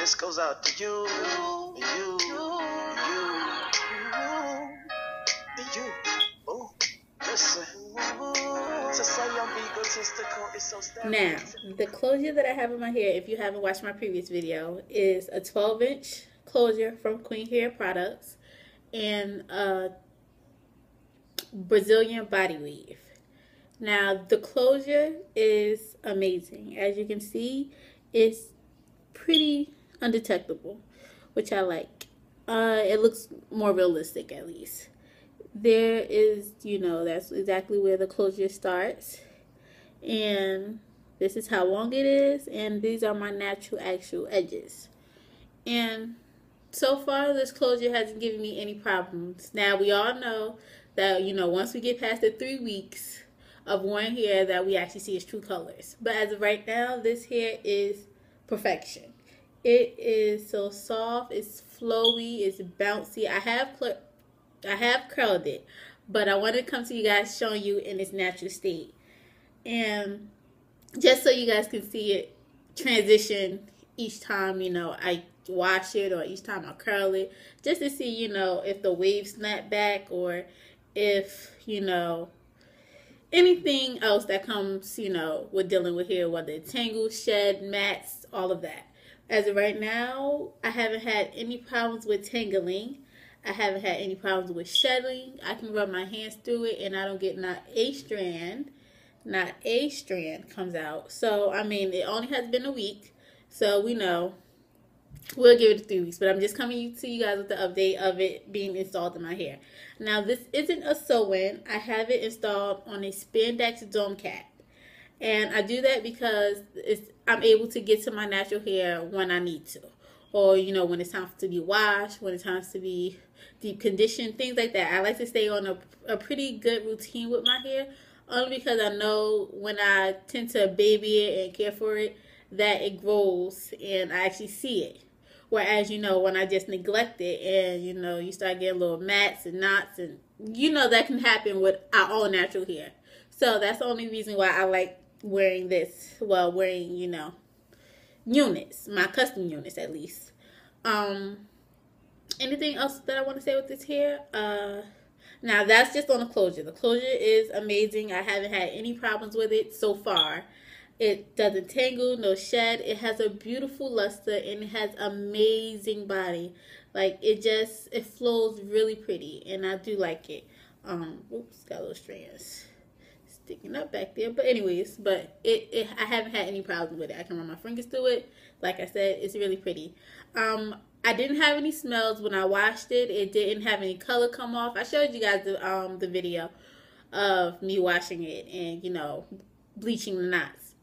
This goes out to you, you. Oh, listen. Now, the closure that I have in my hair, if you haven't watched my previous video, is a 12-inch closure from Queen Hair Products and a Brazilian body weave. Now, the closure is amazing. As you can see, it's pretty undetectable, which I like. It looks more realistic, at least. There is, that's exactly where the closure starts. And this is how long it is. And these are my natural actual edges. And so far, this closure hasn't given me any problems. Now, we all know that, once we get past the 3 weeks of wearing hair, that we actually see its true colors. But as of right now, this hair is perfection. It is so soft, it's flowy, it's bouncy. I have curled it, but I want to come to you guys showing you in its natural state. And just so you guys can see it transition each time, I wash it or each time I curl it, just to see, if the waves snap back or if, anything else that comes, with dealing with hair, whether it's tangles, shed, mats, all of that. As of right now, I haven't had any problems with tangling. I haven't had any problems with shedding. I can rub my hands through it and I don't get not a strand comes out. So, I mean, it only has been a week. So, we know we'll give it 3 weeks. But I'm just coming to you guys with the update of it being installed in my hair. Now, this isn't a sew-in. I have it installed on a spandex dome cap. And I do that because I'm able to get to my natural hair when I need to. Or, when it's time to be washed, when it's time to be deep conditioned, things like that. I like to stay on a pretty good routine with my hair. Only because I know when I tend to baby it and care for it, that it grows and I actually see it. Whereas, when I just neglect it and, you start getting little mats and knots and, that can happen with our own natural hair. So that's the only reason why I like wearing this. Well, wearing, units, my custom units at least. Anything else that I want to say with this hair? Now that's just on the closure. The closure is amazing. I haven't had any problems with it so far. It doesn't tangle, no shed. It has a beautiful luster and it has amazing body. Like it flows really pretty and I do like it. Oops, got little strands sticking up back there. But anyways, I haven't had any problems with it. I can run my fingers through it. Like I said, it's really pretty. I didn't have any smells when I washed it. It didn't have any color come off. I showed you guys the video of me washing it and, bleaching the knots.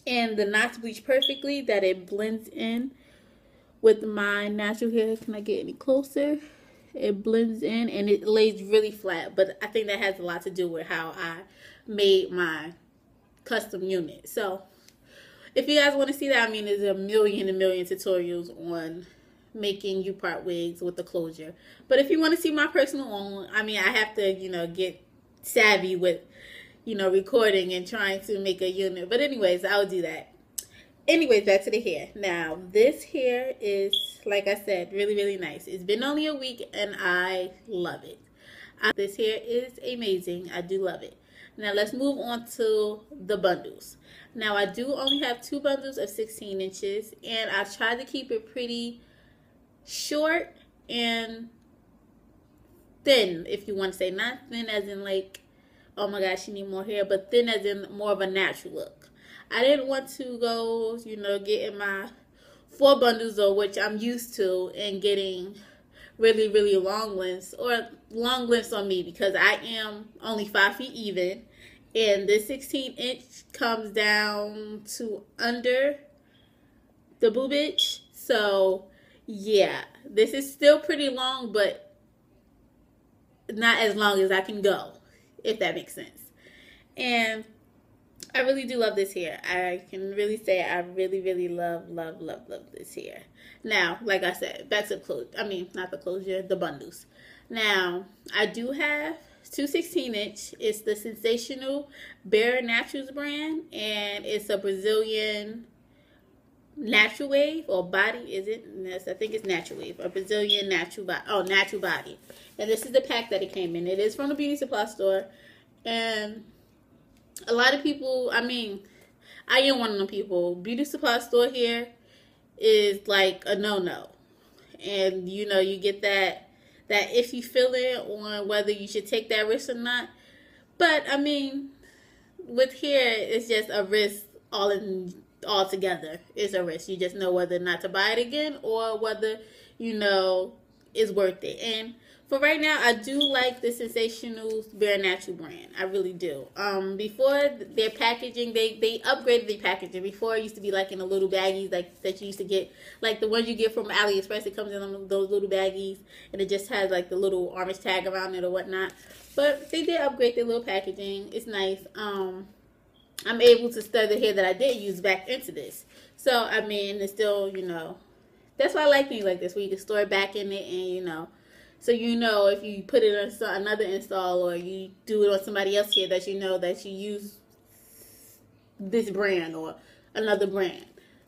And the knots bleach perfectly, that it blends in with my natural hair. Can I get any closer? It blends in and it lays really flat. But I think that has a lot to do with how I made my custom unit. So if you guys want to see that, I mean, there's a million tutorials on making U-part wigs with the closure. But if you want to see my personal own, I mean, I have to, get savvy with, recording and trying to make a unit. But anyways, I'll do that. Anyways, back to the hair. Now, this hair is, like I said, really nice. It's been only a week and I love it. This hair is amazing. I do love it. Now, let's move on to the bundles. Now, I do only have 2 bundles of 16 inches and I tried to keep it pretty short and thin, if you want to say. Not thin as in like, oh my gosh, you need more hair, but thin as in more of a natural look. I didn't want to go, get in my 4 bundles, or which I'm used to, and getting really long lengths, or long lengths on me, because I am only 5 feet even, and this 16-inch comes down to under the boobage. So yeah, this is still pretty long, but not as long as I can go, if that makes sense. And I really do love this hair. I can really say I really love this hair. Now, like I said, back to the bundles. Now, I do have 2 16-inch. It's the Sensationnel Bare&Natural brand, and it's a Brazilian natural wave or body, is it? Yes, I think it's natural wave, a Brazilian natural body. Oh, natural body. And this is the pack that it came in. It is from the beauty supply store, and a lot of people, I mean, I am one of them people. Beauty supply store here is like a no-no. And you know, you get that iffy feeling on whether you should take that risk or not. But I mean, with here, it's just a risk all together. It's a risk. You just know whether or not to buy it again, or whether you know it's worth it. And for right now, I do like the Sensationnel Bare&Natural brand. I really do. Before their packaging, they upgraded their packaging. Before it used to be like in the little baggies like that you used to get, like the ones you get from AliExpress. It comes in those little baggies, and it just has like the little orange tag around it or whatnot. But they did upgrade their little packaging. It's nice. I'm able to stir the hair that I did use back into this. So I mean, it's still, you know, that's why I like things like this, where you can store it back in it, and you know. So you know if you put it on another install, or you do it on somebody else here, that you know that you use this brand or another brand.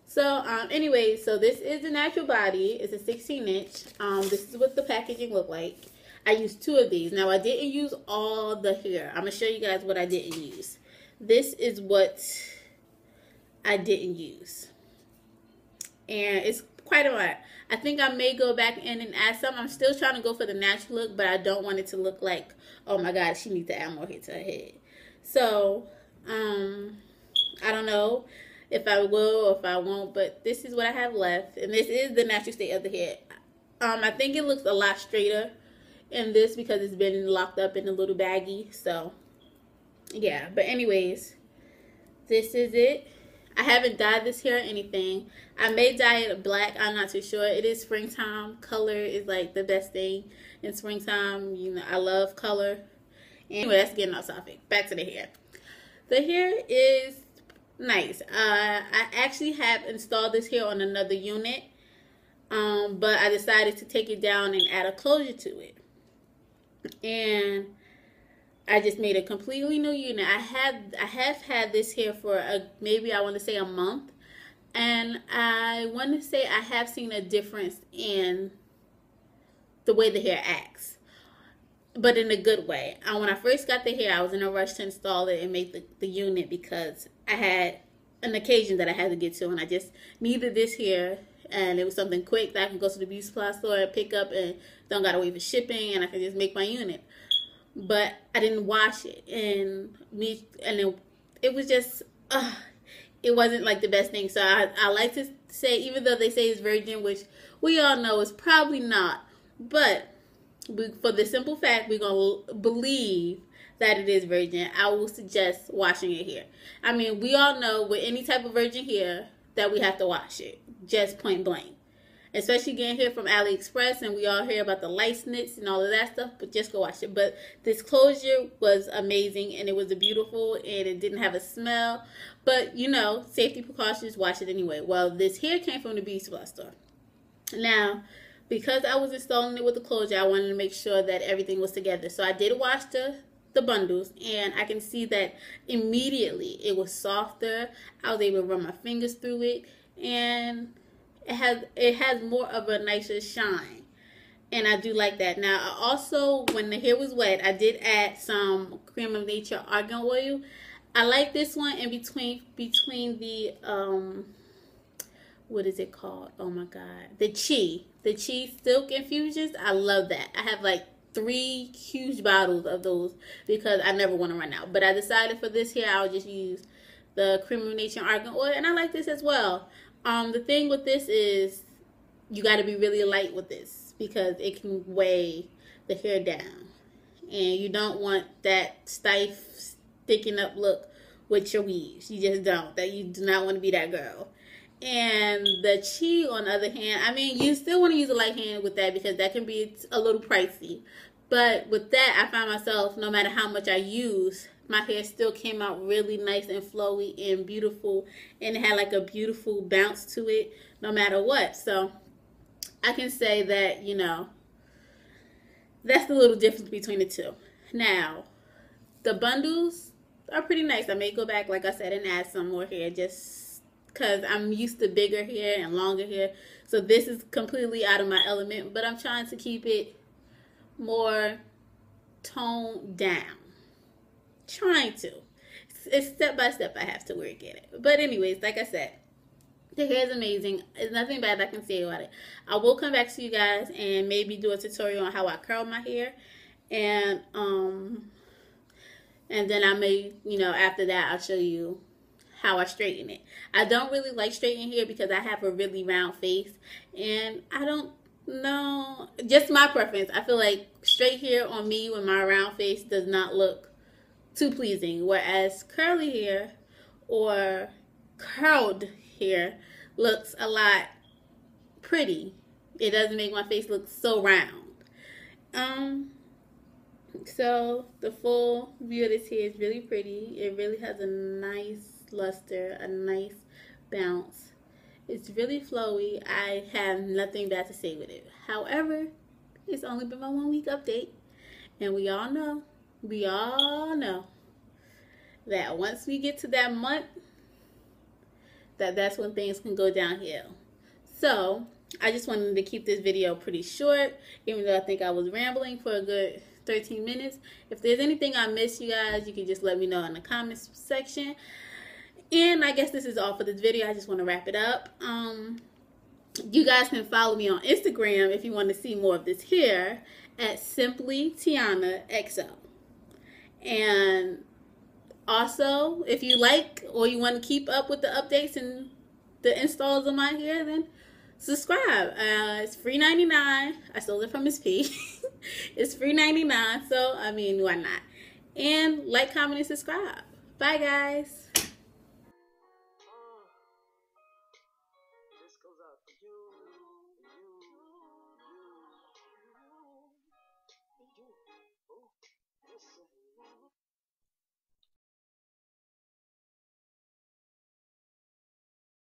So anyway, so this is the natural body. It's a 16-inch. This is what the packaging looked like. I used 2 of these. Now I didn't use all the hair. I'm gonna show you guys what I didn't use. This is what I didn't use, and it's quite a lot. I think I may go back in and add some. I'm still trying to go for the natural look, but I don't want it to look like, oh my god, she needs to add more hair to her head. So, I don't know if I will or if I won't, but this is what I have left. And this is the natural state of the hair. I think it looks a lot straighter in this because it's been locked up in a little baggie. So, yeah. But anyways, this is it. I haven't dyed this hair or anything. I may dye it black. I'm not too sure. It is springtime. Color is like the best thing in springtime. You know, I love color. Anyway, that's getting off topic. Back to the hair. The hair is nice. I actually have installed this hair on another unit. But I decided to take it down and add a closure to it. And I just made a completely new unit. I have had this hair for maybe I want to say a month, and I want to say I have seen a difference in the way the hair acts, but in a good way. When I first got the hair, I was in a rush to install it and make the unit because I had an occasion that I had to get to, and I just needed this hair, and it was something quick that I could go to the beauty supply store and pick up, and don't gotta wait for shipping, and I could just make my unit. But I didn't wash it, and it was just, it wasn't like the best thing. So I like to say, even though they say it's virgin, which we all know is probably not, but for the simple fact we're going to believe that it is virgin, I will suggest washing it here. I mean, we all know with any type of virgin hair that we have to wash it, just point blank. Especially getting here from AliExpress, and we all hear about the lice nits and all of that stuff, but just go wash it. But this closure was amazing, and it was beautiful, and it didn't have a smell. But, you know, safety precautions, wash it anyway. Well, this hair came from the beauty supply store. Now, because I was installing it with the closure, I wanted to make sure that everything was together. So I did wash the bundles, and I can see that immediately it was softer. I was able to run my fingers through it, and it has more of a nicer shine, and I do like that. Now, I also, when the hair was wet, I did add some Cream of Nature argan oil. I like this one in between the what is it called? Oh my god, the Chi Silk infusions. I love that. I have like 3 huge bottles of those because I never want to run out. But I decided for this hair I'll just use the Cream of Nature argan oil, and I like this as well. The thing with this is you got to be really light with this because it can weigh the hair down, and you don't want that stiff, sticking up look with your weaves. You just don't. You do not want to be that girl. And the Chi, on the other hand, I mean, you still want to use a light hand with that because that can be a little pricey. But with that, I find myself, no matter how much I use, my hair still came out really nice and flowy and beautiful, and it had like a beautiful bounce to it no matter what. So I can say that, you know, that's the little difference between the two. Now, the bundles are pretty nice. I may go back, like I said, and add some more hair just because I'm used to bigger hair and longer hair. So this is completely out of my element, but I'm trying to keep it more toned down. Trying to. It's step by step I have to work at it. But anyways, like I said, the hair is amazing. There's nothing bad I can say about it. I will come back to you guys and maybe do a tutorial on how I curl my hair. And then I may, after that I'll show you how I straighten it. I don't really like straightening hair because I have a really round face, and I don't know, just my preference. I feel like straight hair on me with my round face does not look too pleasing, whereas curly hair or curled hair looks a lot pretty. It doesn't make my face look so round. So the full view of this hair is really pretty. It really has a nice luster, a nice bounce. It's really flowy. I have nothing bad to say with it. However, it's only been my 1 week update, and we all know that once we get to that month, that's when things can go downhill. So I just wanted to keep this video pretty short, even though I think I was rambling for a good 13 minutes. If there's anything I missed, you guys, you can just let me know in the comments section. And I guess this is all for this video. I just want to wrap it up. You guys can follow me on Instagram if you want to see more of this hair at Simply Tiana XO. And also, if you like or you want to keep up with the updates and the installs on my hair, then subscribe. It's free $99. I stole it from Miss P. It's free $99, so I mean, why not? And like, comment, and subscribe. Bye, guys. This goes out to you.